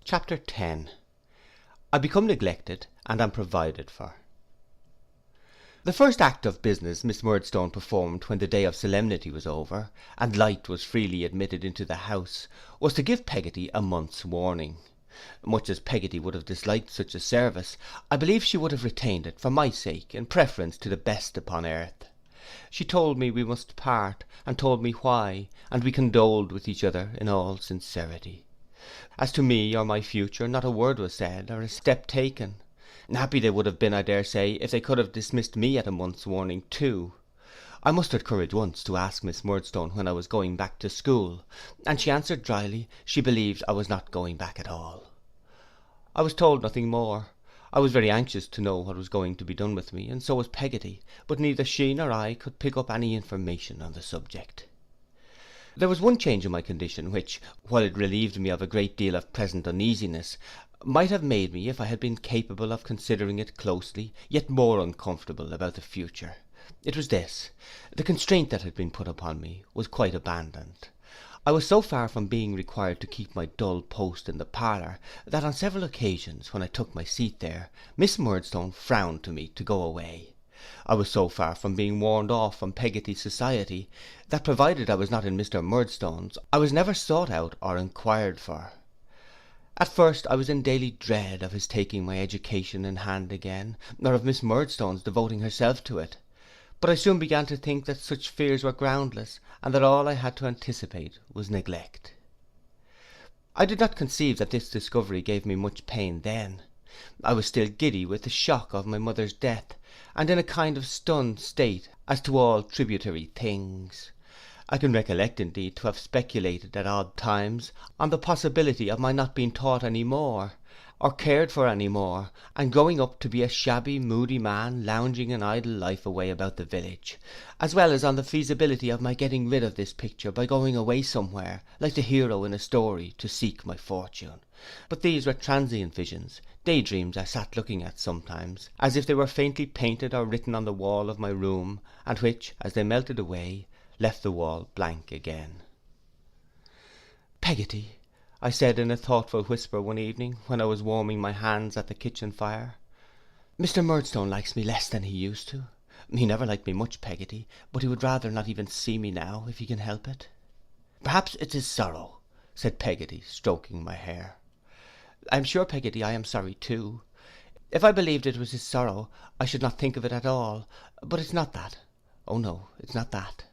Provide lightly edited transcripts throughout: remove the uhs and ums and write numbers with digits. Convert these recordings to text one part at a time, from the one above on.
Chapter 10. I become neglected and am provided for. The first act of business Miss Murdstone performed when the day of solemnity was over, and light was freely admitted into the house, was to give Peggotty a month's warning. Much as Peggotty would have disliked such a service, I believe she would have retained it for my sake in preference to the best upon earth. She told me we must part, and told me why, and we condoled with each other in all sincerity. As to me or my future, not a word was said, or a step taken. Happy they would have been, I dare say, if they could have dismissed me at a month's warning too. I mustered courage once to ask Miss Murdstone when I was going back to school, and she answered drily she believed I was not going back at all. I was told nothing more. I was very anxious to know what was going to be done with me, and so was Peggotty, but neither she nor I could pick up any information on the subject. There was one change in my condition which, while it relieved me of a great deal of present uneasiness, might have made me, if I had been capable of considering it closely, yet more uncomfortable about the future. It was this: the constraint that had been put upon me was quite abandoned. I was so far from being required to keep my dull post in the parlour, that on several occasions when I took my seat there, Miss Murdstone frowned to me to go away. I was so far from being warned off from Peggotty's society, that provided I was not in Mr. Murdstone's, I was never sought out or inquired for. At first I was in daily dread of his taking my education in hand again, or of Miss Murdstone's devoting herself to it. But I soon began to think that such fears were groundless, and that all I had to anticipate was neglect. I did not conceive that this discovery gave me much pain then. I was still giddy with the shock of my mother's death, and in a kind of stunned state as to all tributary things. I can recollect indeed to have speculated at odd times on the possibility of my not being taught any more, or cared for any more, and growing up to be a shabby moody man lounging an idle life away about the village, as well as on the feasibility of my getting rid of this picture by going away somewhere, like the hero in a story, to seek my fortune. But these were transient visions, daydreams I sat looking at sometimes, as if they were faintly painted or written on the wall of my room, and which, as they melted away, left the wall blank again. "Peggotty," I said in a thoughtful whisper one evening, when I was warming my hands at the kitchen fire, "Mr. Murdstone likes me less than he used to. He never liked me much, Peggotty, but he would rather not even see me now, if he can help it." "Perhaps it's his sorrow," said Peggotty, stroking my hair. "I am sure, Peggotty, I am sorry too. If I believed it was his sorrow, I should not think of it at all, but it's not that. Oh no, it's not that."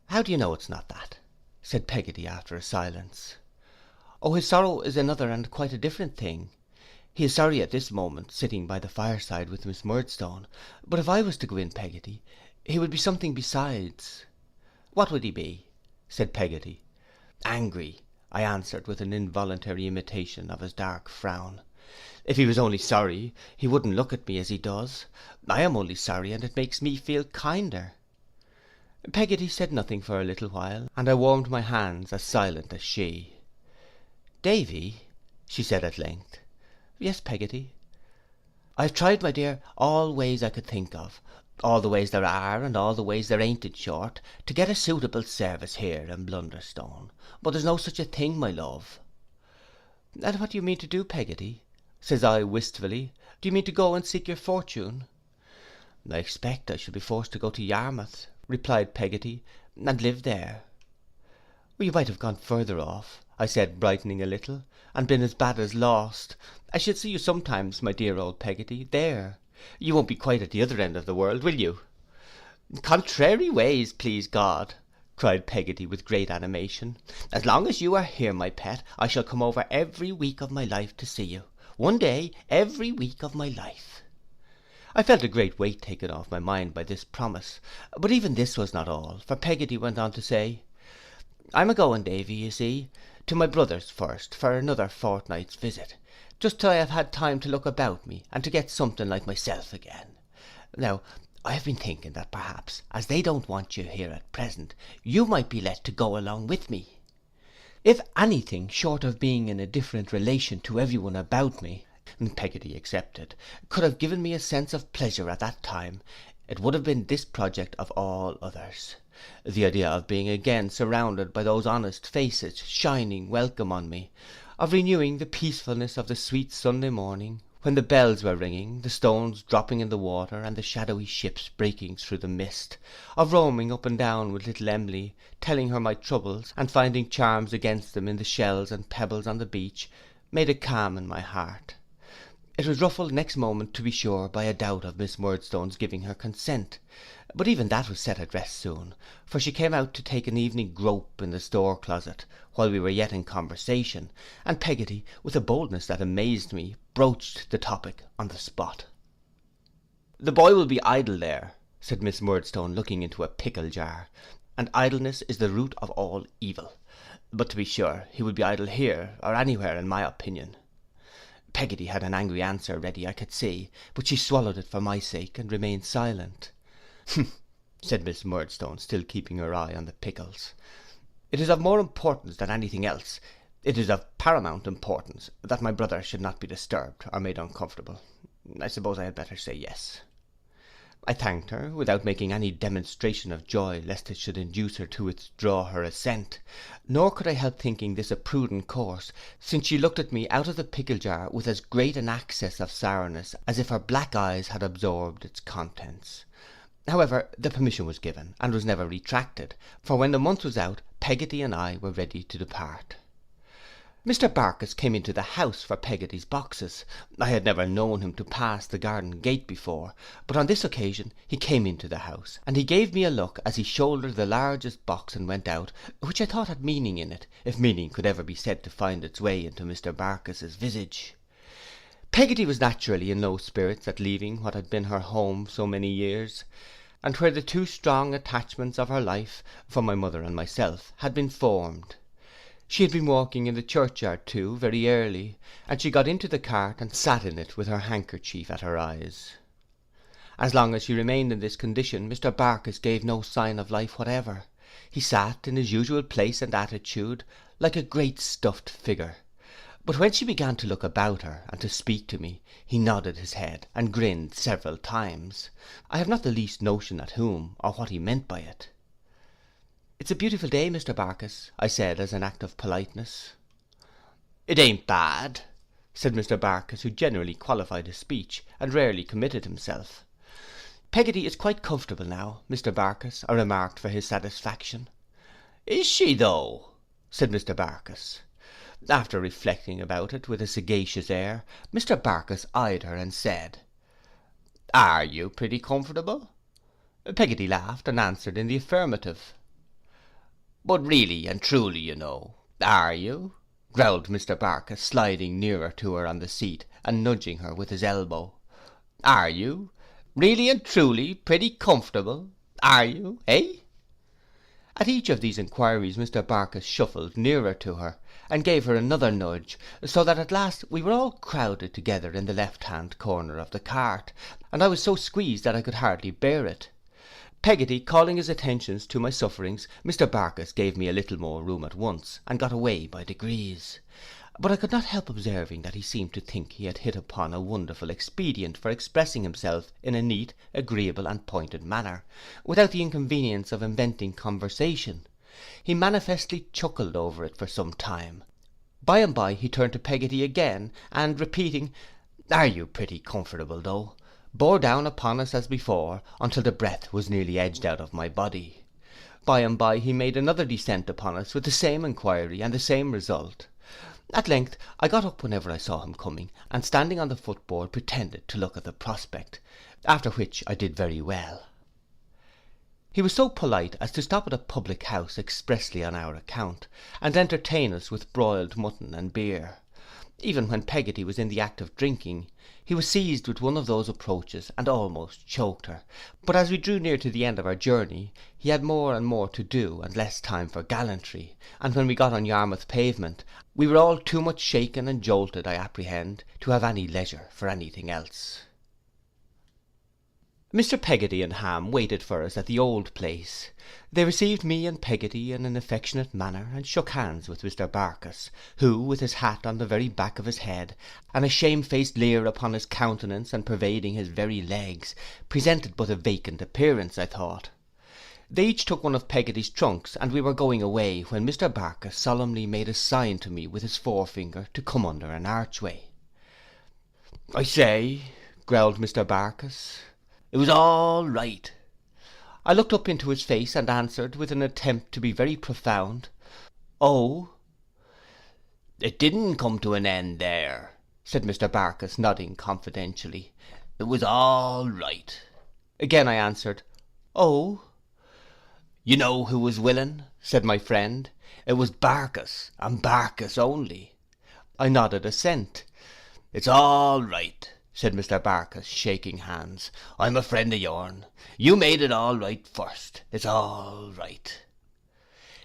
"How do you know it's not that?" said Peggotty after a silence. "Oh, his sorrow is another and quite a different thing. He is sorry at this moment, sitting by the fireside with Miss Murdstone, but if I was to go in, Peggotty, he would be something besides." "What would he be?" said Peggotty. "Angry," I answered with an involuntary imitation of his dark frown. "If he was only sorry, he wouldn't look at me as he does. I am only sorry, and it makes me feel kinder." Peggotty said nothing for a little while, and I warmed my hands as silent as she. "Davy," she said at length. "Yes, Peggotty." "I have tried, my dear, all ways I could think of, all the ways there are, and all the ways there ain't, in short, to get a suitable service here in Blunderstone, but there's no such a thing, my love." "And what do you mean to do, Peggotty?" says I wistfully. "Do you mean to go and seek your fortune?" "I expect I shall be forced to go to Yarmouth," replied Peggotty, "and live there." "You might have gone further off," I said, brightening a little, "and been as bad as lost. I shall see you sometimes, my dear old Peggotty, there. You won't be quite at the other end of the world, will you?" "Contrary ways, please God," cried Peggotty with great animation. "As long as you are here, my pet, I shall come over every week of my life to see you. One day every week of my life." I felt a great weight taken off my mind by this promise, but even this was not all, for Peggotty went on to say, "I'm a-going, Davy, you see, to my brother's first, for another fortnight's visit, just till I have had time to look about me, and to get something like myself again. Now, I have been thinking that perhaps, as they don't want you here at present, you might be let to go along with me. If anything short of being in a different relation to every one about me, Peggotty excepted, could have given me a sense of pleasure at that time, it would have been this project of all others. The idea of being again surrounded by those honest faces shining welcome on me, of renewing the peacefulness of the sweet Sunday morning, when the bells were ringing, the stones dropping in the water, and the shadowy ships breaking through the mist, of roaming up and down with little Emily, telling her my troubles, and finding charms against them in the shells and pebbles on the beach, made a calm in my heart. It was ruffled next moment, to be sure, by a doubt of Miss Murdstone's giving her consent, but even that was set at rest soon, for she came out to take an evening grope in the store closet, while we were yet in conversation, and Peggotty, with a boldness that amazed me, broached the topic on the spot. "The boy will be idle there," said Miss Murdstone, looking into a pickle jar, "and idleness is the root of all evil. But to be sure, he would be idle here, or anywhere, in my opinion." Peggotty had an angry answer ready, I could see, but she swallowed it for my sake, and remained silent. "Humph," said Miss Murdstone, still keeping her eye on the pickles. "It is of more importance than anything else, it is of paramount importance, that my brother should not be disturbed, or made uncomfortable. I suppose I had better say yes." I thanked her, without making any demonstration of joy, lest it should induce her to withdraw her assent, nor could I help thinking this a prudent course, since she looked at me out of the pickle jar with as great an access of sourness as if her black eyes had absorbed its contents. However, the permission was given, and was never retracted, for when the month was out, Peggotty and I were ready to depart. Mr. Barkis came into the house for Peggotty's boxes. I had never known him to pass the garden gate before, but on this occasion he came into the house, and he gave me a look as he shouldered the largest box and went out, which I thought had meaning in it, if meaning could ever be said to find its way into Mr. Barkis's visage. Peggotty was naturally in low spirits at leaving what had been her home so many years, and where the two strong attachments of her life, for my mother and myself, had been formed. She had been walking in the churchyard too, very early, and she got into the cart and sat in it with her handkerchief at her eyes. As long as she remained in this condition, Mr. Barkis gave no sign of life whatever. He sat in his usual place and attitude, like a great stuffed figure. But when she began to look about her, and to speak to me, he nodded his head, and grinned several times. I have not the least notion at whom, or what he meant by it. "It's a beautiful day, Mr. Barkis," I said, as an act of politeness. "It ain't bad," said Mr. Barkis, who generally qualified his speech, and rarely committed himself. "Peggotty is quite comfortable now, Mr. Barkis," I remarked for his satisfaction. "Is she though?" said Mr. Barkis. After reflecting about it with a sagacious air, Mr. Barkis eyed her and said, "Are you pretty comfortable?" Peggotty laughed, and answered in the affirmative. "But really and truly, you know, are you?" growled Mr. Barkis, sliding nearer to her on the seat, and nudging her with his elbow. "Are you? Really and truly pretty comfortable? Are you, eh?" At each of these inquiries Mr. Barkis shuffled nearer to her, and gave her another nudge, so that at last we were all crowded together in the left-hand corner of the cart, and I was so squeezed that I could hardly bear it. Peggotty calling his attentions to my sufferings, Mr. Barkis gave me a little more room at once, and got away by degrees. But I could not help observing that he seemed to think he had hit upon a wonderful expedient for expressing himself in a neat, agreeable, and pointed manner, without the inconvenience of inventing conversation. He manifestly chuckled over it for some time. By and by he turned to Peggotty again, and repeating, "Are you pretty comfortable though?" bore down upon us as before, until the breath was nearly edged out of my body. By and by he made another descent upon us with the same inquiry and the same result. At length I got up whenever I saw him coming, and standing on the footboard pretended to look at the prospect, after which I did very well. He was so polite as to stop at a public house expressly on our account, and entertain us with broiled mutton and beer. Even when Peggotty was in the act of drinking, he was seized with one of those approaches, and almost choked her. But as we drew near to the end of our journey, he had more and more to do, and less time for gallantry, and when we got on Yarmouth pavement, we were all too much shaken and jolted, I apprehend, to have any leisure for anything else. Mr. Peggotty and Ham waited for us at the old place. They received me and Peggotty in an affectionate manner, and shook hands with Mr. Barkis, who, with his hat on the very back of his head, and a shamefaced leer upon his countenance and pervading his very legs, presented but a vacant appearance, I thought. They each took one of Peggoty's trunks, and we were going away, when Mr. Barkis solemnly made a sign to me with his forefinger to come under an archway. "I say," growled Mr. Barkis, "it was all right." I looked up into his face and answered, with an attempt to be very profound, "Oh." "It didn't come to an end there," said Mr. Barkis, nodding confidentially. "It was all right." Again I answered, "Oh." "You know who was willing," said my friend. "It was Barkis, and Barkis only." I nodded assent. "It's all right," said Mr. Barkis, shaking hands. "I'm a friend of yourn. You made it all right first. It's all right."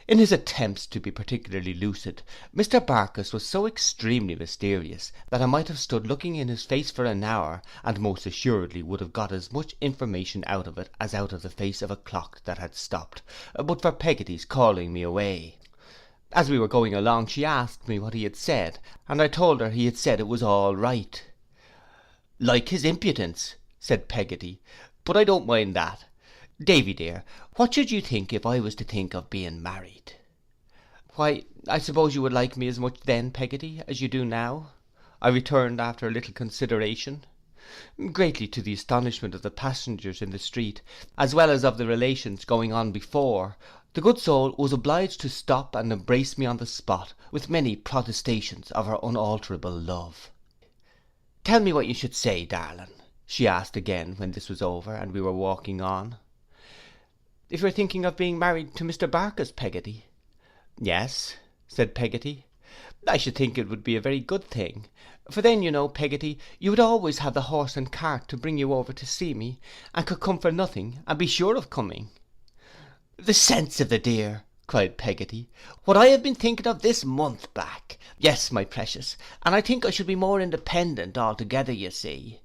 In his attempts to be particularly lucid, Mr. Barkis was so extremely mysterious, that I might have stood looking in his face for an hour, and most assuredly would have got as much information out of it as out of the face of a clock that had stopped, but for Peggoty's calling me away. As we were going along, she asked me what he had said, and I told her he had said it was all right. "Like his impudence," said Peggoty, "but I don't mind that. Davy dear, what should you think if I was to think of being married?" "Why, I suppose you would like me as much then, Peggoty, as you do now," I returned after a little consideration. Greatly to the astonishment of the passengers in the street, as well as of the relations going on before, the good soul was obliged to stop and embrace me on the spot, with many protestations of her unalterable love. "Tell me what you should say, darling," she asked again when this was over, and we were walking on. "If you are thinking of being married to Mr. Barkis, Peggoty." "Yes," said Peggoty, "I should think it would be a very good thing, for then, you know, Peggoty, you would always have the horse and cart to bring you over to see me, and could come for nothing, and be sure of coming." "The sense of the dear," cried Peggoty, "what I have been thinking of this month back. Yes, my precious, and I think I should be more independent altogether, you see,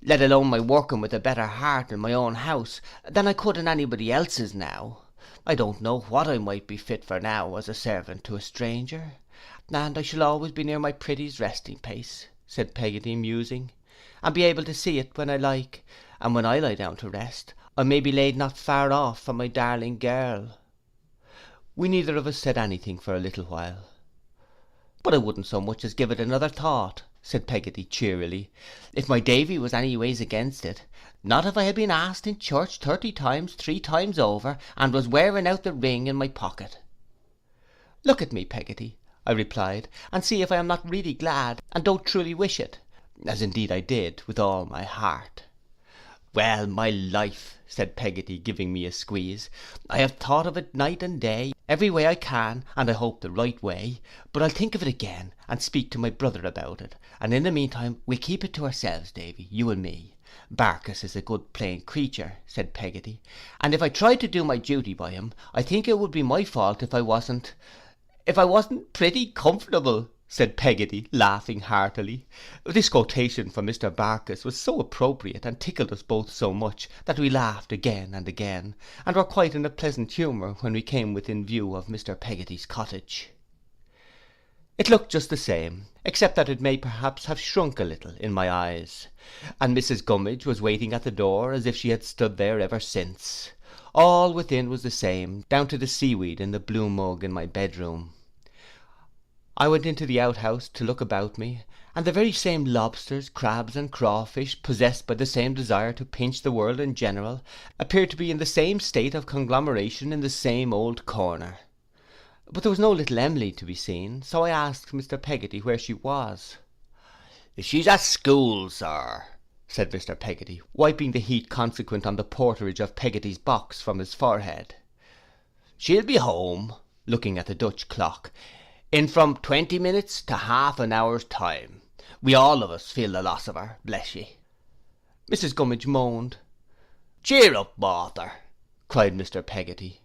let alone my working with a better heart in my own house, than I could in anybody else's now. I don't know what I might be fit for now as a servant to a stranger. And I shall always be near my pretty's resting place," said Peggoty, musing, "and be able to see it when I like, and when I lie down to rest, I may be laid not far off from my darling girl." We neither of us said anything for a little while. "But I wouldn't so much as give it another thought," said Peggoty cheerily, "if my Davy was any ways against it. Not if I had been asked in church 30 times 3 times over, and was wearing out the ring in my pocket." "Look at me, Peggoty," I replied, "and see if I am not really glad, and don't truly wish it," as indeed I did with all my heart. "Well, my life," said Peggoty, giving me a squeeze, "I have thought of it night and day, every way I can, and I hope the right way, but I'll think of it again, and speak to my brother about it, and in the meantime we'll keep it to ourselves, Davy, you and me. Barkis is a good plain creature," said Peggoty, "and if I tried to do my duty by him, I think it would be my fault if I wasn't pretty comfortable," said Peggoty, laughing heartily. This quotation from Mr. Barkis was so appropriate, and tickled us both so much, that we laughed again and again, and were quite in a pleasant humour when we came within view of Mr. Peggoty's cottage. It looked just the same, except that it may perhaps have shrunk a little in my eyes, and Mrs. Gummidge was waiting at the door as if she had stood there ever since. All within was the same, down to the seaweed in the blue mug in my bedroom. I went into the outhouse to look about me, and the very same lobsters, crabs, and crawfish, possessed by the same desire to pinch the world in general, appeared to be in the same state of conglomeration in the same old corner. But there was no little Emily to be seen, so I asked Mr. Peggoty where she was. "She's at school, sir," said Mr. Peggoty, wiping the heat consequent on the porterage of Peggoty's box from his forehead. "She'll be home," looking at the Dutch clock, "in from 20 minutes to half an hour's time. We all of us feel the loss of her, bless ye." Mrs. Gummidge moaned. "Cheer up, Martha," cried Mr. Peggoty.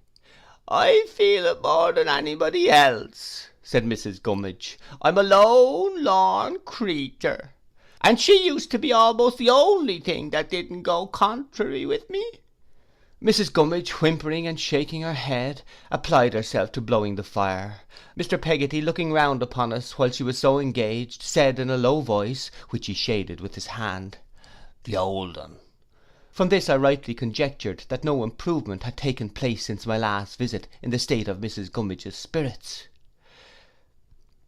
"I feel it more than anybody else," said Mrs. Gummidge. "I'm a lone, lorn creature, and she used to be almost the only thing that didn't go contrary with me." Mrs. Gummidge, whimpering and shaking her head, applied herself to blowing the fire. Mr. Peggoty, looking round upon us while she was so engaged, said in a low voice, which he shaded with his hand, "The old un." From this I rightly conjectured that no improvement had taken place since my last visit in the state of Mrs. Gummidge's spirits.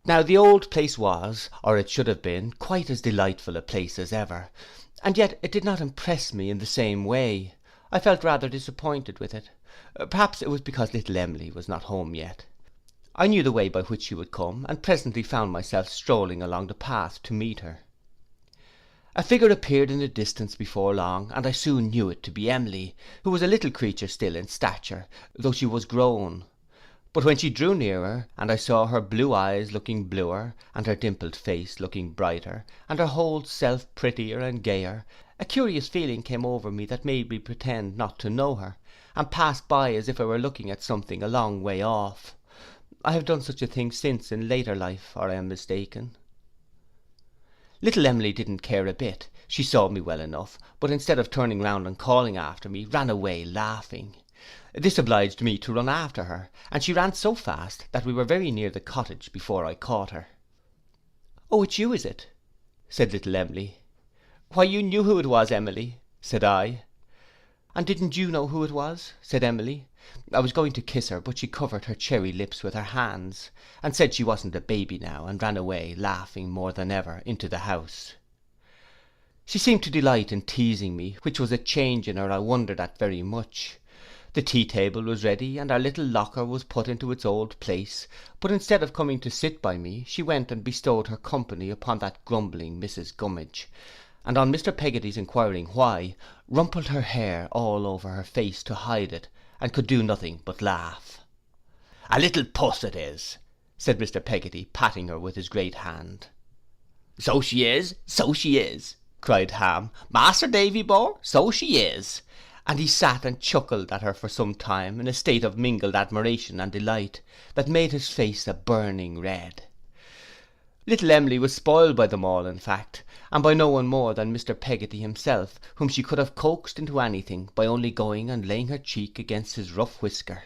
Now the old place was, or it should have been, quite as delightful a place as ever, and yet it did not impress me in the same way. I felt rather disappointed with it. Perhaps it was because little Emily was not home yet. I knew the way by which she would come, and presently found myself strolling along the path to meet her. A figure appeared in the distance before long, and I soon knew it to be Emily, who was a little creature still in stature, though she was grown. But when she drew nearer, and I saw her blue eyes looking bluer, and her dimpled face looking brighter, and her whole self prettier and gayer, a curious feeling came over me that made me pretend not to know her, and pass by as if I were looking at something a long way off. I have done such a thing since in later life, or I am mistaken. Little Emily didn't care a bit. She saw me well enough, but instead of turning round and calling after me, ran away laughing. This obliged me to run after her, and she ran so fast that we were very near the cottage before I caught her. "Oh, it's you, is it?" said little Emily. "Why, you knew who it was, Emily," said I. "And didn't you know who it was?" said Emily. I was going to kiss her, but she covered her cherry lips with her hands, and said she wasn't a baby now, and ran away, laughing more than ever, into the house. She seemed to delight in teasing me, which was a change in her I wondered at very much. The tea table was ready, and our little locker was put into its old place, but instead of coming to sit by me, she went and bestowed her company upon that grumbling Mrs. Gummidge, and on Mr. Peggotty's inquiring why, rumpled her hair all over her face to hide it, and could do nothing but laugh. "A little puss it is," said Mr. Peggotty, patting her with his great hand. "So she is, so she is," cried Ham. "Master Davy Bore, so she is." And he sat and chuckled at her for some time, in a state of mingled admiration and delight, that made his face a burning red. Little Emily was spoiled by them all, in fact, and by no one more than Mr. Peggotty himself, whom she could have coaxed into anything by only going and laying her cheek against his rough whisker.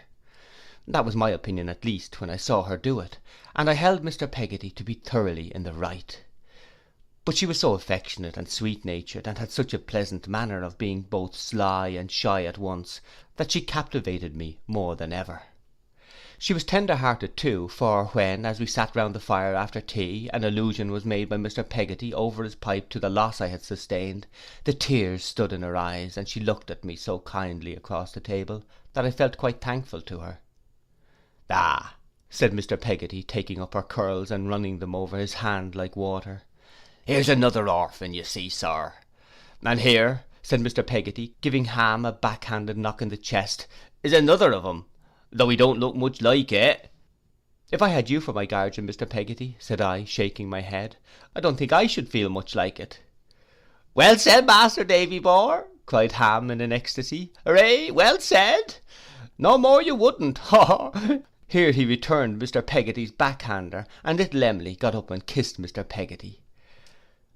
That was my opinion at least when I saw her do it, and I held Mr. Peggotty to be thoroughly in the right. But she was so affectionate and sweet-natured, and had such a pleasant manner of being both sly and shy at once, that she captivated me more than ever. She was tender-hearted too, for when, as we sat round the fire after tea, an allusion was made by Mr. Peggotty over his pipe to the loss I had sustained, the tears stood in her eyes, and she looked at me so kindly across the table, that I felt quite thankful to her. "Ah," said Mr. Peggotty, taking up her curls and running them over his hand like water, "here's another orphan, you see, sir. And here," said Mr. Peggotty, giving Ham a backhanded knock in the chest, "is another of 'em, though he don't look much like it." "If I had you for my guardian, Mr. Peggotty," said I, shaking my head, "I don't think I should feel much like it." "Well said, Master Davy Bore," cried Ham in an ecstasy. "Hooray, well said. No more you wouldn't, ha ha." Here he returned Mr. Peggotty's backhander, and little Emily got up and kissed Mr. Peggotty.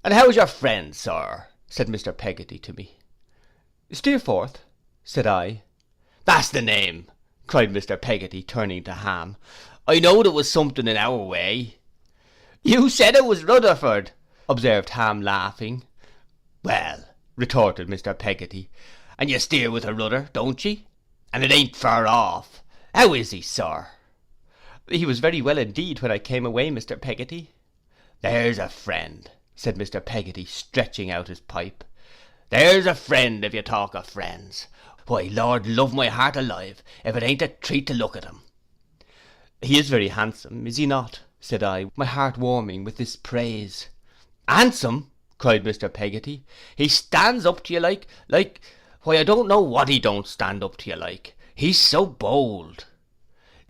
"And how's your friend, sir?" said Mr. Peggotty to me. "Steerforth," said I. "That's the name," cried Mr. Peggotty, turning to Ham. "I knowed it was something in our way." "You said it was Rutherford," observed Ham, laughing. "Well," retorted Mr. Peggotty, "and you steer with a rudder, don't ye? And it ain't far off. How is he, sir?" "He was very well indeed when I came away, Mr. Peggotty." "There's a friend," said Mr. Peggotty, stretching out his pipe. "There's a friend, if you talk of friends. Why, Lord love my heart alive, if it ain't a treat to look at him." "He is very handsome, is he not?" said I, my heart warming with this praise. "Handsome!" cried Mr. Peggotty. "He stands up to you why, I don't know what he don't stand up to you like. He's so bold."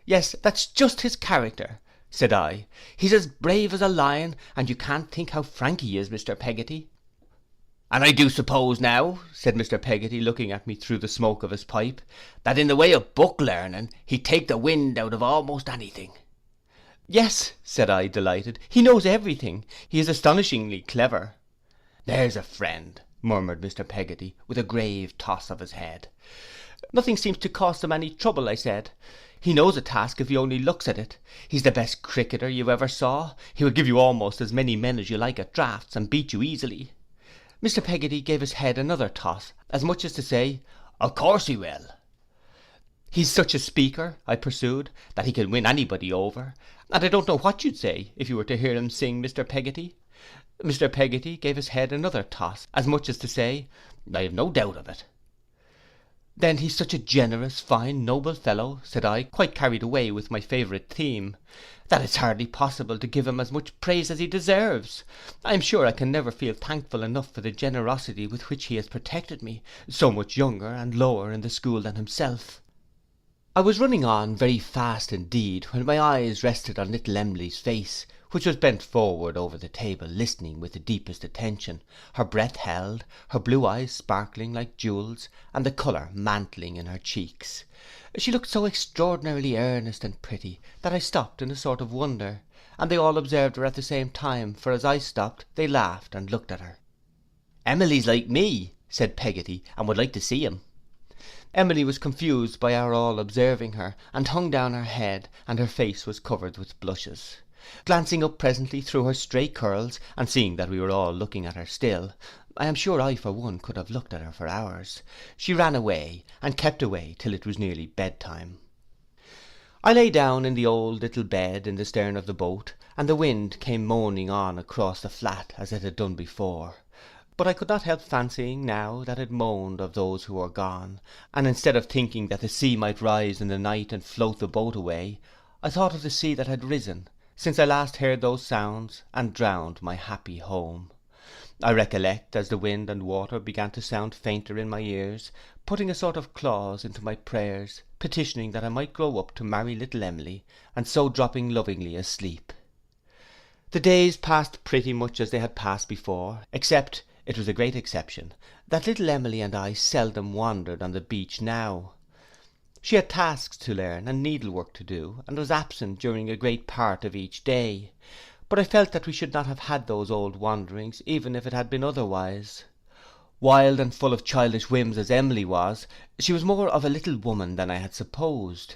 "Yes, that's just his character," said I. "He's as brave as a lion, and you can't think how frank he is, Mr. Peggotty." "And I do suppose now," said Mr. Peggotty, looking at me through the smoke of his pipe, "that in the way of book learning, he'd take the wind out of almost anything." "Yes," said I, delighted, "he knows everything. He is astonishingly clever." "There's a friend," murmured Mr. Peggotty, with a grave toss of his head. "Nothing seems to cost him any trouble," I said. "He knows a task if he only looks at it. He's the best cricketer you ever saw. He will give you almost as many men as you like at draughts, and beat you easily." Mr. Peggotty gave his head another toss, as much as to say, "Of course he will." "He's such a speaker," I pursued, "that he can win anybody over, and I don't know what you'd say if you were to hear him sing, Mr. Peggotty." Mr. Peggotty gave his head another toss, as much as to say, "I have no doubt of it." "Then he's such a generous, fine, noble fellow," said I, quite carried away with my favourite theme, "that it's hardly possible to give him as much praise as he deserves. I am sure I can never feel thankful enough for the generosity with which he has protected me, so much younger and lower in the school than himself." I was running on very fast indeed, when my eyes rested on little Emily's face, which was bent forward over the table, listening with the deepest attention, her breath held, her blue eyes sparkling like jewels, and the colour mantling in her cheeks. She looked so extraordinarily earnest and pretty, that I stopped in a sort of wonder, and they all observed her at the same time, for as I stopped, they laughed and looked at her. "Emily's like me," said Peggotty, "and would like to see him." Emily was confused by our all observing her, and hung down her head, and her face was covered with blushes. Glancing up presently through her stray curls, and seeing that we were all looking at her still, I am sure I for one could have looked at her for hours, she ran away, and kept away till it was nearly bedtime. I lay down in the old little bed in the stern of the boat, and the wind came moaning on across the flat as it had done before. But I could not help fancying now that it moaned of those who were gone, and instead of thinking that the sea might rise in the night and float the boat away, I thought of the sea that had risen, since I last heard those sounds, and drowned my happy home. I recollect, as the wind and water began to sound fainter in my ears, putting a sort of clause into my prayers, petitioning that I might grow up to marry little Emily, and so dropping lovingly asleep. The days passed pretty much as they had passed before, except, it was a great exception, that little Emily and I seldom wandered on the beach now. She had tasks to learn and needlework to do, and was absent during a great part of each day. But I felt that we should not have had those old wanderings, even if it had been otherwise. Wild and full of childish whims as Emily was, she was more of a little woman than I had supposed.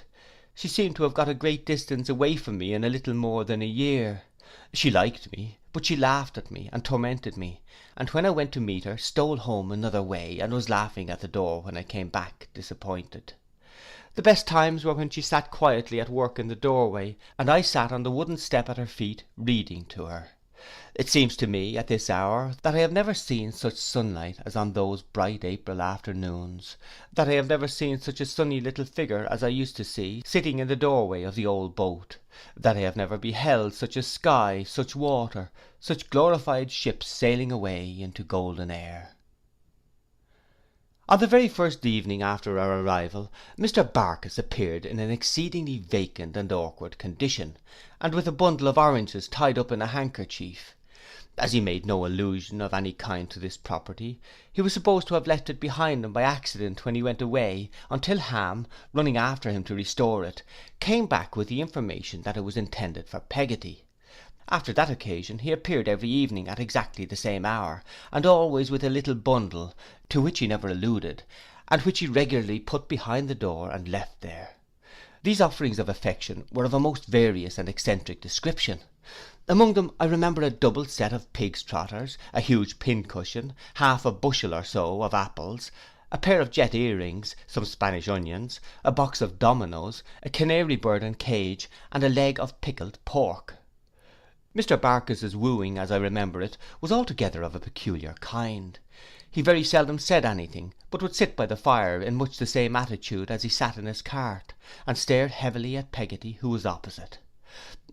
She seemed to have got a great distance away from me in a little more than a year. She liked me, but she laughed at me, and tormented me, and when I went to meet her, stole home another way, and was laughing at the door when I came back disappointed. The best times were when she sat quietly at work in the doorway, and I sat on the wooden step at her feet, reading to her. It seems to me, at this hour, that I have never seen such sunlight as on those bright April afternoons, that I have never seen such a sunny little figure as I used to see, sitting in the doorway of the old boat, that I have never beheld such a sky, such water, such glorified ships sailing away into golden air. On the very first evening after our arrival, Mr. Barkis appeared in an exceedingly vacant and awkward condition, and with a bundle of oranges tied up in a handkerchief. As he made no allusion of any kind to this property, he was supposed to have left it behind him by accident when he went away, until Ham, running after him to restore it, came back with the information that it was intended for Peggotty. After that occasion he appeared every evening at exactly the same hour, and always with a little bundle, to which he never alluded, and which he regularly put behind the door and left there. These offerings of affection were of a most various and eccentric description. Among them I remember a double set of pig's trotters, a huge pincushion, half a bushel or so of apples, a pair of jet earrings, some Spanish onions, a box of dominoes, a canary bird and cage, and a leg of pickled pork. Mr. Barkis's wooing, as I remember it, was altogether of a peculiar kind. He very seldom said anything, but would sit by the fire in much the same attitude as he sat in his cart, and stared heavily at Peggotty, who was opposite.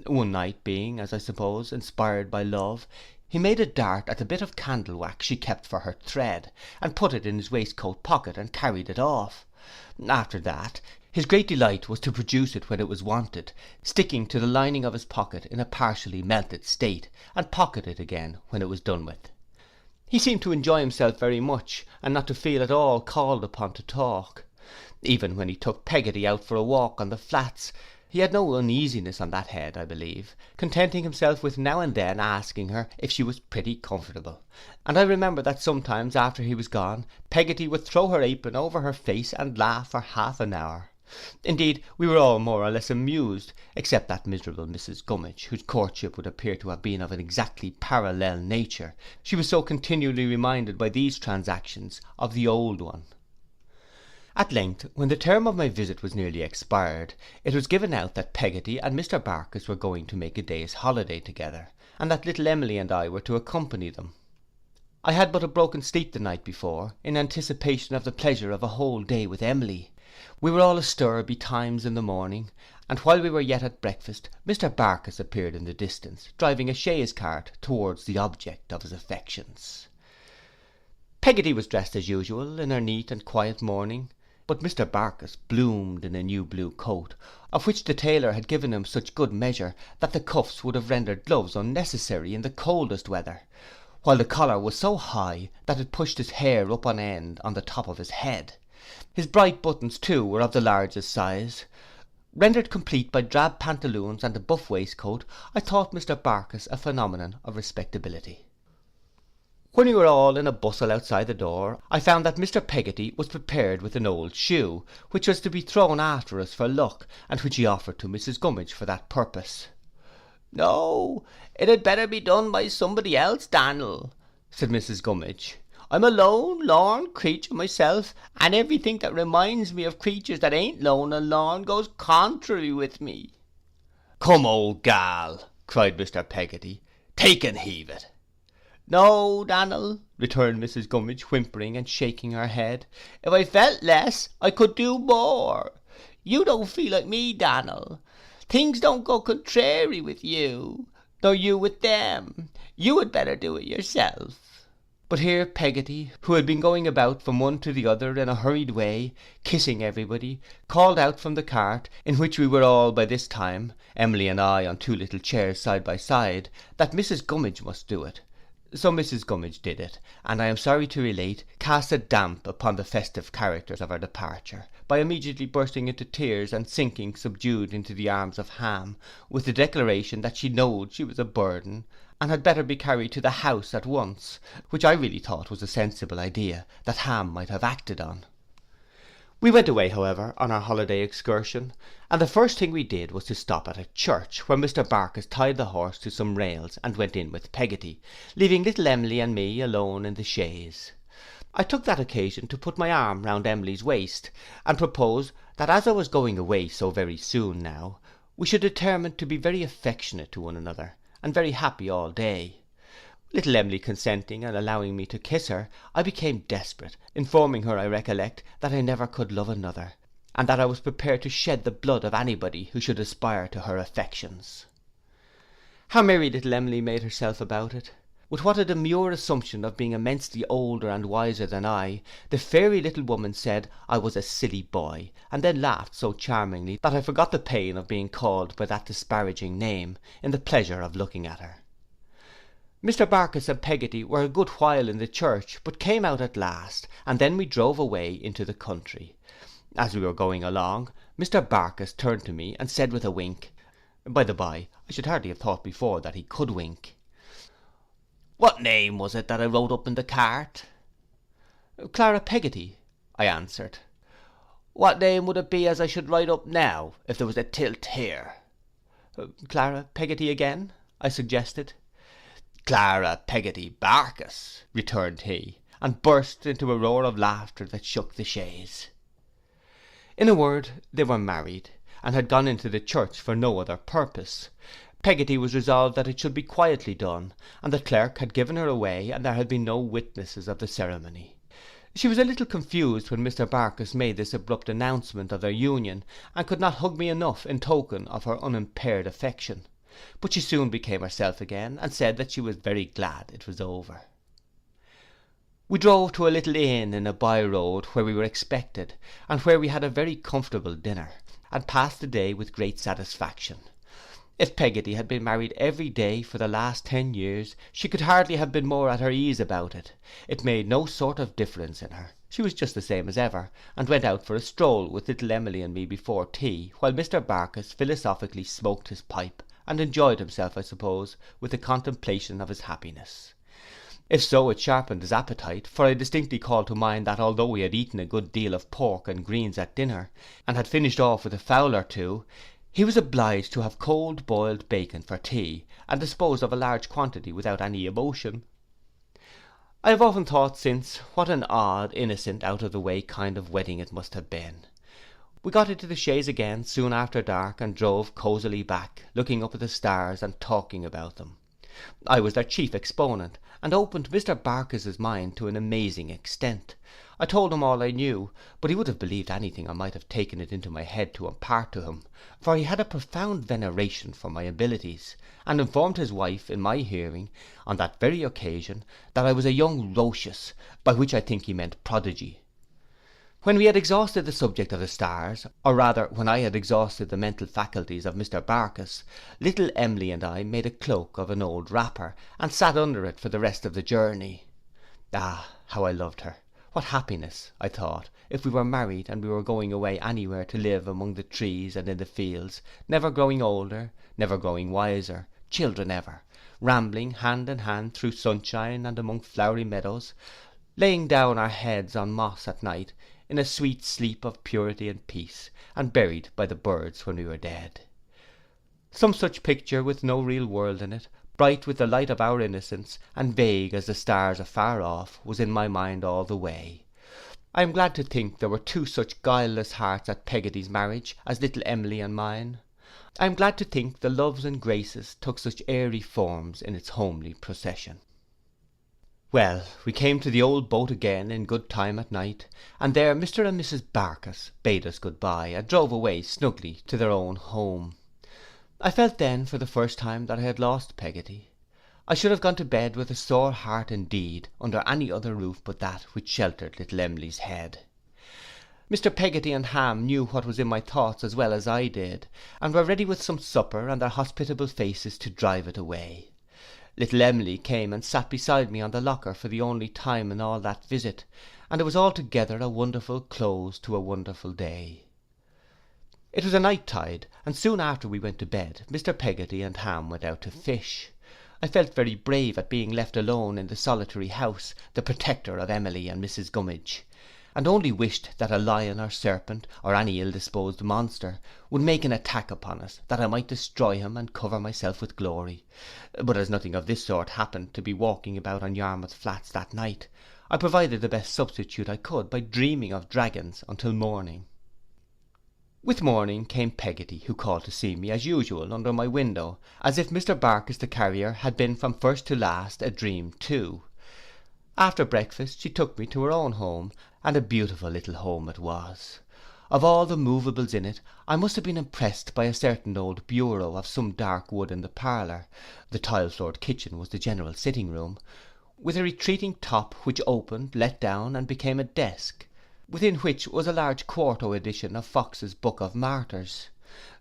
One night being, as I suppose, inspired by love, he made a dart at the bit of candle wax she kept for her thread, and put it in his waistcoat pocket, and carried it off. After that, his great delight was to produce it when it was wanted, sticking to the lining of his pocket in a partially melted state, and pocket it again when it was done with. He seemed to enjoy himself very much, and not to feel at all called upon to talk. Even when he took Peggotty out for a walk on the flats, he had no uneasiness on that head, I believe, contenting himself with now and then asking her if she was pretty comfortable, and I remember that sometimes after he was gone, Peggotty would throw her apron over her face and laugh for half an hour. Indeed, we were all more or less amused, except that miserable Mrs. Gummidge, whose courtship would appear to have been of an exactly parallel nature, she was so continually reminded by these transactions of the old one. At length, when the term of my visit was nearly expired, it was given out that Peggotty and Mr. Barkis were going to make a day's holiday together, and that little Emily and I were to accompany them. I had but a broken sleep the night before, in anticipation of the pleasure of a whole day with Emily. We were all astir betimes in the morning, and while we were yet at breakfast, Mr. Barkis appeared in the distance, driving a chaise cart towards the object of his affections. Peggotty was dressed as usual, in her neat and quiet mourning, but Mr. Barkis bloomed in a new blue coat, of which the tailor had given him such good measure that the cuffs would have rendered gloves unnecessary in the coldest weather, while the collar was so high that it pushed his hair up on end on the top of his head. His bright buttons too were of the largest size. Rendered complete by drab pantaloons and a buff waistcoat, I thought Mr. Barkis a phenomenon of respectability. When we were all in a bustle outside the door, I found that Mr. Peggotty was prepared with an old shoe, which was to be thrown after us for luck, and which he offered to Mrs. Gummidge for that purpose. "No, it had better be done by somebody else, Dan'l," said Mrs. Gummidge. "I'm a lone, lorn creature myself, and everything that reminds me of creatures that ain't lone and lorn goes contrary with me." "Come, old gal," cried Mr. Peggotty, "take and heave it." "No, Dan'l," returned Mrs. Gummidge, whimpering and shaking her head. "If I felt less, I could do more. You don't feel like me, Dan'l. Things don't go contrary with you, nor you with them. You had better do it yourself." But here Peggotty, who had been going about from one to the other in a hurried way, kissing everybody, called out from the cart, in which we were all by this time, Emily and I on two little chairs side by side, that Mrs. Gummidge must do it. So Mrs. Gummidge did it, and I am sorry to relate, cast a damp upon the festive characters of our departure, by immediately bursting into tears and sinking subdued into the arms of Ham, with the declaration that she knowed she was a burden, and had better be carried to the house at once, which I really thought was a sensible idea that Ham might have acted on. We went away, however, on our holiday excursion, and the first thing we did was to stop at a church, where Mr. Barkis tied the horse to some rails and went in with Peggotty, leaving little Emily and me alone in the chaise. I took that occasion to put my arm round Emily's waist, and propose that as I was going away so very soon now, we should determine to be very affectionate to one another, and very happy all day. Little Emily consenting and allowing me to kiss her, I became desperate, informing her, I recollect, that I never could love another, and that I was prepared to shed the blood of anybody who should aspire to her affections. How merry little Emily made herself about it! With what a demure assumption of being immensely older and wiser than I, the fairy little woman said I was a silly boy, and then laughed so charmingly that I forgot the pain of being called by that disparaging name, in the pleasure of looking at her. Mr. Barkis and Peggotty were a good while in the church, but came out at last, and then we drove away into the country. As we were going along, Mr. Barkis turned to me and said with a wink, by the by, I should hardly have thought before that he could wink, "What name was it that I wrote up in the cart?" "Clara Peggotty," I answered. "What name would it be as I should write up now, if there was a tilt here?" "Clara Peggotty again," I suggested. "Clara Peggotty Barkis," returned he, and burst into a roar of laughter that shook the chaise. In a word, they were married, and had gone into the church for no other purpose. Peggotty was resolved that it should be quietly done, and the clerk had given her away, and there had been no witnesses of the ceremony. She was a little confused when Mr. Barkis made this abrupt announcement of their union, and could not hug me enough in token of her unimpaired affection. But she soon became herself again, and said that she was very glad it was over. We drove to a little inn in a by road where we were expected, and where we had a very comfortable dinner, and passed the day with great satisfaction. If Peggotty had been married every day for the last 10 years, she could hardly have been more at her ease about it. It made no sort of difference in her. She was just the same as ever, and went out for a stroll with little Emily and me before tea, while Mr. Barkis philosophically smoked his pipe, and enjoyed himself, I suppose, with the contemplation of his happiness. If so, it sharpened his appetite, for I distinctly called to mind that although he had eaten a good deal of pork and greens at dinner, and had finished off with a fowl or two, he was obliged to have cold boiled bacon for tea, and disposed of a large quantity without any emotion. I have often thought since what an odd, innocent, out of the way kind of wedding it must have been. We got into the chaise again soon after dark, and drove cosily back, looking up at the stars and talking about them. I was their chief exponent, and opened Mr. Barkis's mind to an amazing extent. I told him all I knew, but he would have believed anything I might have taken it into my head to impart to him, for he had a profound veneration for my abilities, and informed his wife in my hearing, on that very occasion, that I was a young Roscius, by which I think he meant prodigy. When we had exhausted the subject of the stars, or rather when I had exhausted the mental faculties of Mr. Barkis, little Emily and I made a cloak of an old wrapper, and sat under it for the rest of the journey. Ah, how I loved her! What happiness, I thought, if we were married, and we were going away anywhere to live among the trees and in the fields, never growing older, never growing wiser, children ever, rambling hand in hand through sunshine and among flowery meadows, laying down our heads on moss at night, in a sweet sleep of purity and peace, and buried by the birds when we were dead. Some such picture, with no real world in it, bright with the light of our innocence, and vague as the stars afar off, was in my mind all the way. I am glad to think there were two such guileless hearts at Peggotty's marriage as little Emily and mine. I am glad to think the Loves and Graces took such airy forms in its homely procession. Well, we came to the old boat again in good time at night, and there Mr. and Mrs. Barkis bade us good-bye, and drove away snugly to their own home. I felt then for the first time that I had lost Peggotty. I should have gone to bed with a sore heart indeed, under any other roof but that which sheltered little Emily's head. Mr. Peggotty and Ham knew what was in my thoughts as well as I did, and were ready with some supper and their hospitable faces to drive it away. Little Emily came and sat beside me on the locker for the only time in all that visit, and it was altogether a wonderful close to a wonderful day. It was a night tide, and soon after we went to bed Mr. Peggotty and Ham went out to fish. I felt very brave at being left alone in the solitary house, the protector of Emily and Mrs. Gummidge, and only wished that a lion or serpent, or any ill-disposed monster, would make an attack upon us, that I might destroy him and cover myself with glory. But as nothing of this sort happened to be walking about on Yarmouth Flats that night, I provided the best substitute I could by dreaming of dragons until morning. With morning came Peggotty, who called to see me as usual under my window, as if Mr. Barkis the carrier had been from first to last a dream too. After breakfast she took me to her own home, and a beautiful little home it was. Of all the movables in it, I must have been impressed by a certain old bureau of some dark wood in the parlour. The tile-floored kitchen was the general sitting room, with a retreating top which opened, let down, and became a desk, within which was a large quarto edition of Fox's Book of Martyrs.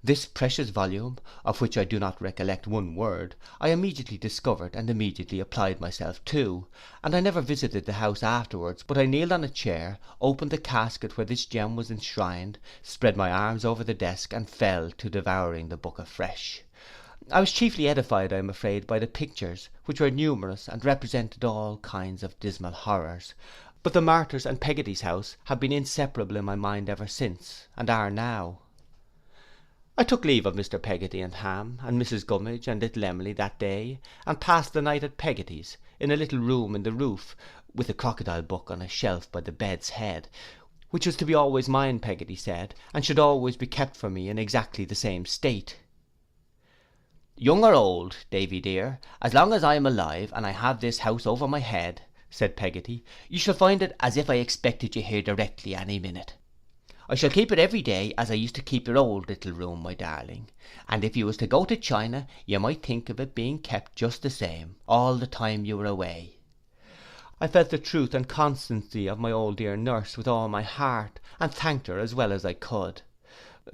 This precious volume, of which I do not recollect one word, I immediately discovered and immediately applied myself to, and I never visited the house afterwards, but I kneeled on a chair, opened the casket where this gem was enshrined, spread my arms over the desk, and fell to devouring the book afresh. I was chiefly edified, I am afraid, by the pictures, which were numerous and represented all kinds of dismal horrors, but the Martyrs and Peggotty's house have been inseparable in my mind ever since, and are now. I took leave of Mr. Peggotty and Ham, and Mrs. Gummidge and little Emily that day, and passed the night at Peggotty's, in a little room in the roof, with the crocodile book on a shelf by the bed's head, which was to be always mine, Peggotty said, and should always be kept for me in exactly the same state. "Young or old, Davy dear, as long as I am alive, and I have this house over my head," said Peggotty, "you shall find it as if I expected you here directly any minute. I shall keep it every day as I used to keep your old little room, my darling, and if you was to go to China, you might think of it being kept just the same, all the time you were away." I felt the truth and constancy of my old dear nurse with all my heart, and thanked her as well as I could.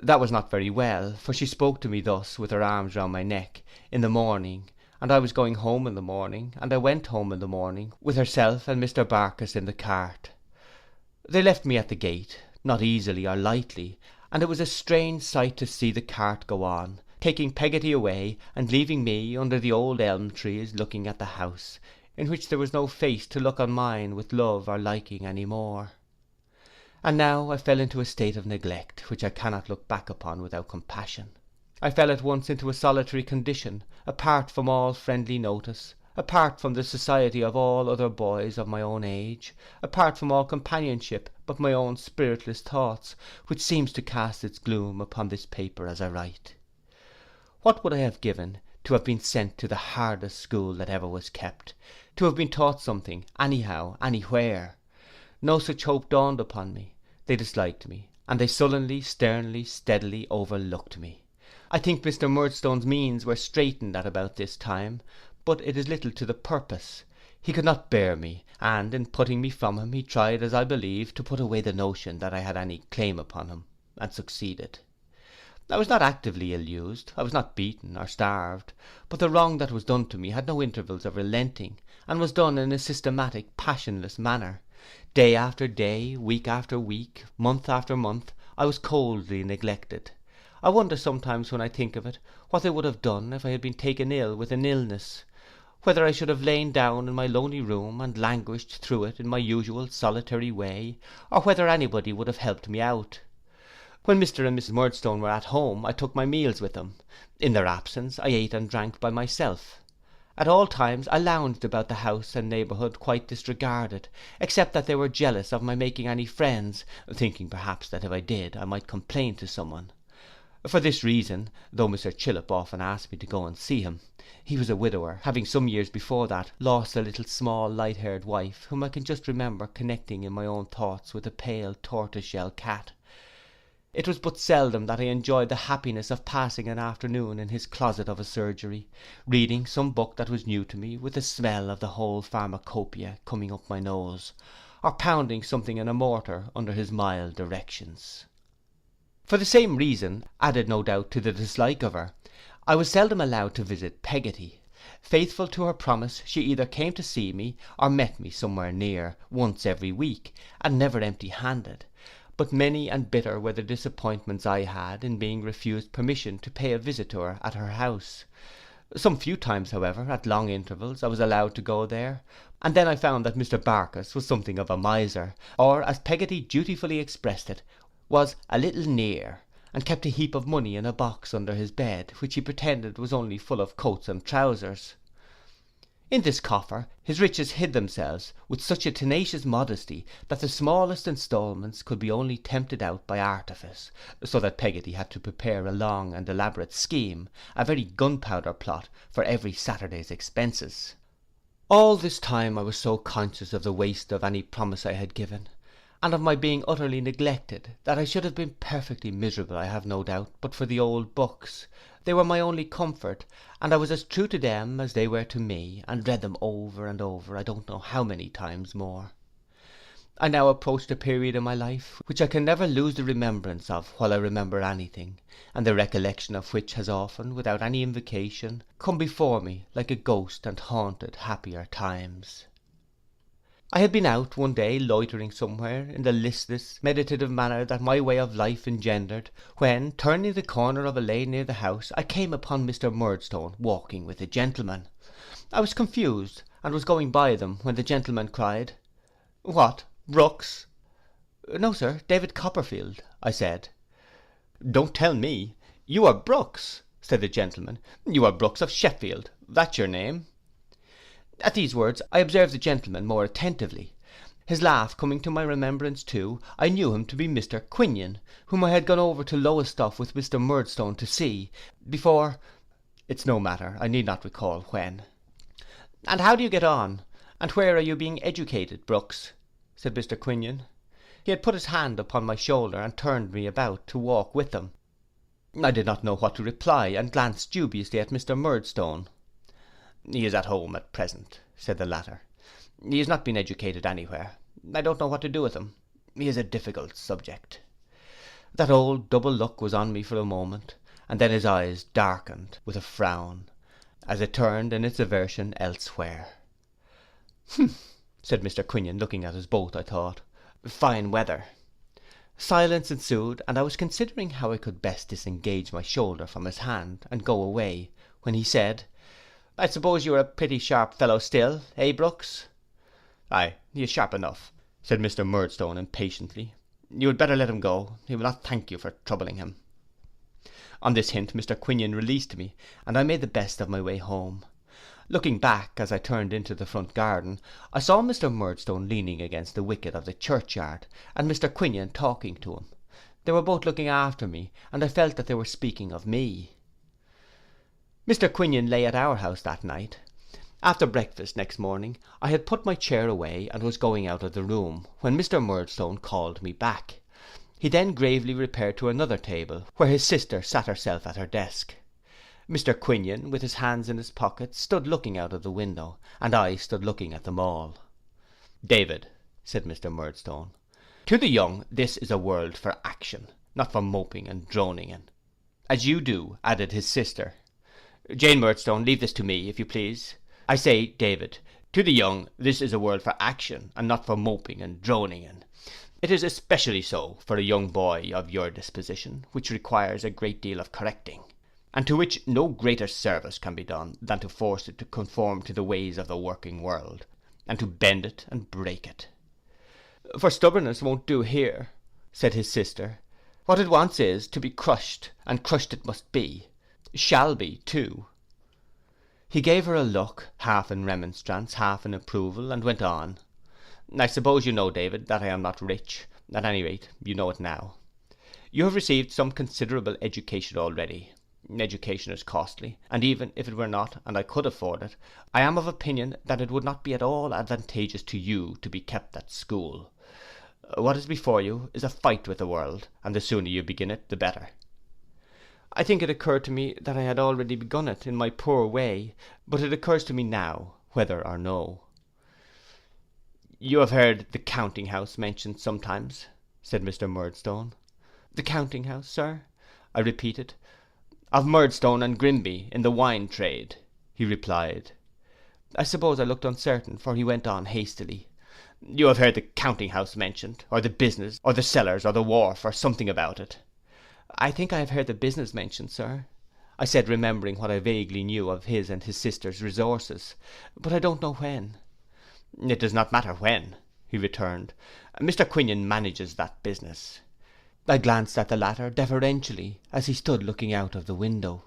That was not very well, for she spoke to me thus, with her arms round my neck, in the morning, and I was going home in the morning, and I went home in the morning, with herself and Mr. Barkis in the cart. They left me at the gate, not easily or lightly, and it was a strange sight to see the cart go on, taking Peggotty away, and leaving me under the old elm trees looking at the house, in which there was no face to look on mine with love or liking any more. And now I fell into a state of neglect, which I cannot look back upon without compassion. I fell at once into a solitary condition, apart from all friendly notice, apart from the society of all other boys of my own age, apart from all companionship but my own spiritless thoughts, which seems to cast its gloom upon this paper as I write. What would I have given to have been sent to the hardest school that ever was kept, to have been taught something, anyhow, anywhere? No such hope dawned upon me. They disliked me, and they sullenly, sternly, steadily overlooked me. I think Mr. Murdstone's means were straitened at about this time, but it is little to the purpose. He could not bear me, and in putting me from him, he tried, as I believe, to put away the notion that I had any claim upon him, and succeeded. I was not actively ill-used, I was not beaten or starved, but the wrong that was done to me had no intervals of relenting, and was done in a systematic, passionless manner. Day after day, week after week, month after month, I was coldly neglected. I wonder sometimes, when I think of it, what I would have done if I had been taken ill with an illness, whether I should have lain down in my lonely room and languished through it in my usual solitary way, or whether anybody would have helped me out. When Mr. and Mrs. Murdstone were at home, I took my meals with them. In their absence, I ate and drank by myself. At all times I lounged about the house and neighbourhood quite disregarded, except that they were jealous of my making any friends, thinking perhaps that if I did I might complain to someone. For this reason, though Mr. Chillip often asked me to go and see him, he was a widower, having some years before that lost a little small light-haired wife, whom I can just remember connecting in my own thoughts with a pale tortoise-shell cat. It was but seldom that I enjoyed the happiness of passing an afternoon in his closet of a surgery, reading some book that was new to me, with the smell of the whole pharmacopoeia coming up my nose, or pounding something in a mortar under his mild directions. For the same reason, added no doubt to the dislike of her, I was seldom allowed to visit Peggotty. Faithful to her promise, she either came to see me, or met me somewhere near, once every week, and never empty-handed. But many and bitter were the disappointments I had in being refused permission to pay a visit to her at her house. Some few times, however, at long intervals, I was allowed to go there, and then I found that Mr. Barkis was something of a miser, or, as Peggotty dutifully expressed it, was a little near, and kept a heap of money in a box under his bed, which he pretended was only full of coats and trousers. In this coffer his riches hid themselves with such a tenacious modesty, that the smallest instalments could be only tempted out by artifice, so that Peggotty had to prepare a long and elaborate scheme, a very gunpowder plot, for every Saturday's expenses. All this time I was so conscious of the waste of any promise I had given, and of my being utterly neglected, that I should have been perfectly miserable, I have no doubt, but for the old books. They were my only comfort, and I was as true to them as they were to me, and read them over and over, I don't know how many times more. I now approached a period in my life which I can never lose the remembrance of while I remember anything, and the recollection of which has often, without any invocation, come before me like a ghost, and haunted happier times. I had been out one day loitering somewhere in the listless, meditative manner that my way of life engendered, when, turning the corner of a lane near the house, I came upon Mr. Murdstone walking with a gentleman. I was confused, and was going by them, when the gentleman cried, "What, Brooks?" "No, sir, David Copperfield," I said. "Don't tell me, you are Brooks," said the gentleman. "You are Brooks of Sheffield, that's your name." At these words I observed the gentleman more attentively. His laugh coming to my remembrance too, I knew him to be Mr. Quinion, whom I had gone over to Lowestoft with Mr. Murdstone to see, before, it's no matter, I need not recall when. "And how do you get on, and where are you being educated, Brooks?" said Mr. Quinion. He had put his hand upon my shoulder, and turned me about to walk with him. I did not know what to reply, and glanced dubiously at Mr. Murdstone. "He is at home at present," said the latter. "He has not been educated anywhere. I don't know what to do with him. He is a difficult subject." That old double look was on me for a moment, and then his eyes darkened with a frown, as it turned in its aversion elsewhere. "Humph," said Mr. Quinion, looking at us both, I thought. "Fine weather." Silence ensued, and I was considering how I could best disengage my shoulder from his hand, and go away, when he said, I suppose you are a pretty sharp fellow still, eh, Brooks?' 'Aye, he is sharp enough,' said Mr. Murdstone impatiently. 'You had better let him go. He will not thank you for troubling him.' On this hint Mr. Quinion released me, and I made the best of my way home. Looking back, as I turned into the front garden, I saw Mr. Murdstone leaning against the wicket of the churchyard, and Mr. Quinion talking to him. They were both looking after me, and I felt that they were speaking of me. Mr. Quinion lay at our house that night. After breakfast next morning, I had put my chair away, and was going out of the room, when Mr. Murdstone called me back. He then gravely repaired to another table, where his sister sat herself at her desk. Mr. Quinion, with his hands in his pockets, stood looking out of the window, and I stood looking at them all. 'David,' said Mr. Murdstone, 'to the young this is a world for action, not for moping and droning in.' 'As you do,' added his sister. 'Jane Murdstone, leave this to me, if you please. I say, David, to the young this is a world for action, and not for moping and droning in. It is especially so for a young boy of your disposition, which requires a great deal of correcting, and to which no greater service can be done than to force it to conform to the ways of the working world, and to bend it and break it.' 'For stubbornness won't do here,' said his sister. 'What it wants is to be crushed, and crushed it must be. Shall be too.' He gave her a look, half in remonstrance, half in approval, and went on. 'I suppose you know, David, that I am not rich. At any rate, you know it now. You have received some considerable education already. Education is costly, and even if it were not, and I could afford it, I am of opinion that it would not be at all advantageous to you to be kept at school. What is before you is a fight with the world, and the sooner you begin it the better.' I think it occurred to me that I had already begun it in my poor way, but it occurs to me now, whether or no. 'You have heard the counting house mentioned sometimes?' said Mr. Murdstone. 'The counting house, sir?' I repeated. 'Of Murdstone and Grimby in the wine trade,' he replied. I suppose I looked uncertain, for he went on hastily. 'You have heard the counting house mentioned, or the business, or the cellars, or the wharf, or something about it?' 'I think I have heard the business mentioned, sir,' I said, remembering what I vaguely knew of his and his sister's resources, 'but I don't know when.' 'It does not matter when,' he returned. 'Mr. Quinion manages that business.' I glanced at the latter deferentially, as he stood looking out of the window.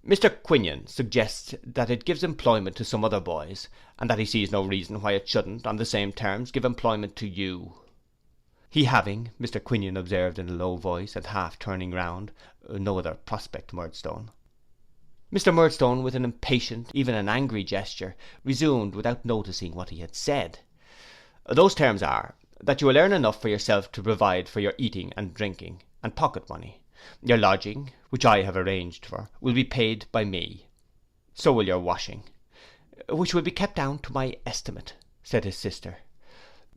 'Mr. Quinion suggests that it gives employment to some other boys, and that he sees no reason why it shouldn't, on the same terms, give employment to you.' He having, Mr. Quinion observed in a low voice, and half turning round, 'no other prospect, Murdstone.' Mr. Murdstone, with an impatient, even an angry gesture, resumed without noticing what he had said. 'Those terms are, that you will earn enough for yourself to provide for your eating and drinking, and pocket money. Your lodging, which I have arranged for, will be paid by me. So will your washing.' 'Which will be kept down to my estimate,' said his sister.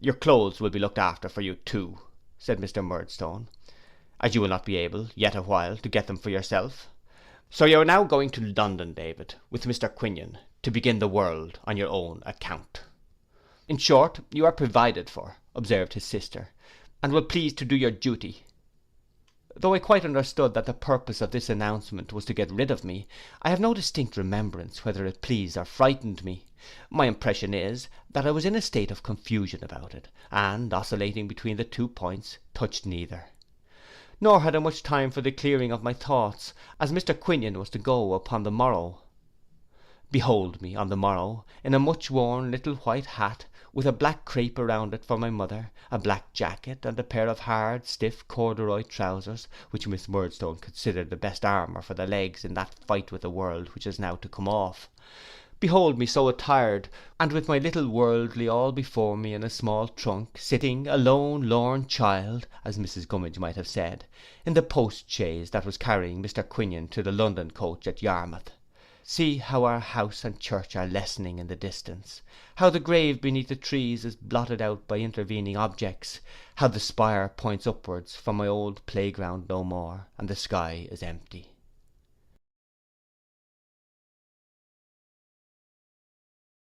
'Your clothes will be looked after for you too,' said Mr. Murdstone, 'as you will not be able, yet a while, to get them for yourself. So you are now going to London, David, with Mr. Quinion, to begin the world on your own account.' 'In short, you are provided for,' observed his sister, 'and will please to do your duty.' Though I quite understood that the purpose of this announcement was to get rid of me, I have no distinct remembrance whether it pleased or frightened me. My impression is, that I was in a state of confusion about it, and, oscillating between the 2 points, touched neither. Nor had I much time for the clearing of my thoughts, as Mr. Quinion was to go upon the morrow. Behold me on the morrow, in a much worn little white hat, with a black crape around it for my mother, a black jacket, and a pair of hard, stiff corduroy trousers, which Miss Murdstone considered the best armour for the legs in that fight with the world which is now to come off. Behold me so attired, and with my little worldly all before me in a small trunk, sitting, a lone lorn child, as Mrs. Gummidge might have said, in the post-chaise that was carrying Mr. Quinion to the London coach at Yarmouth. See how our house and church are lessening in the distance, how the grave beneath the trees is blotted out by intervening objects, how the spire points upwards from my old playground no more, and the sky is empty.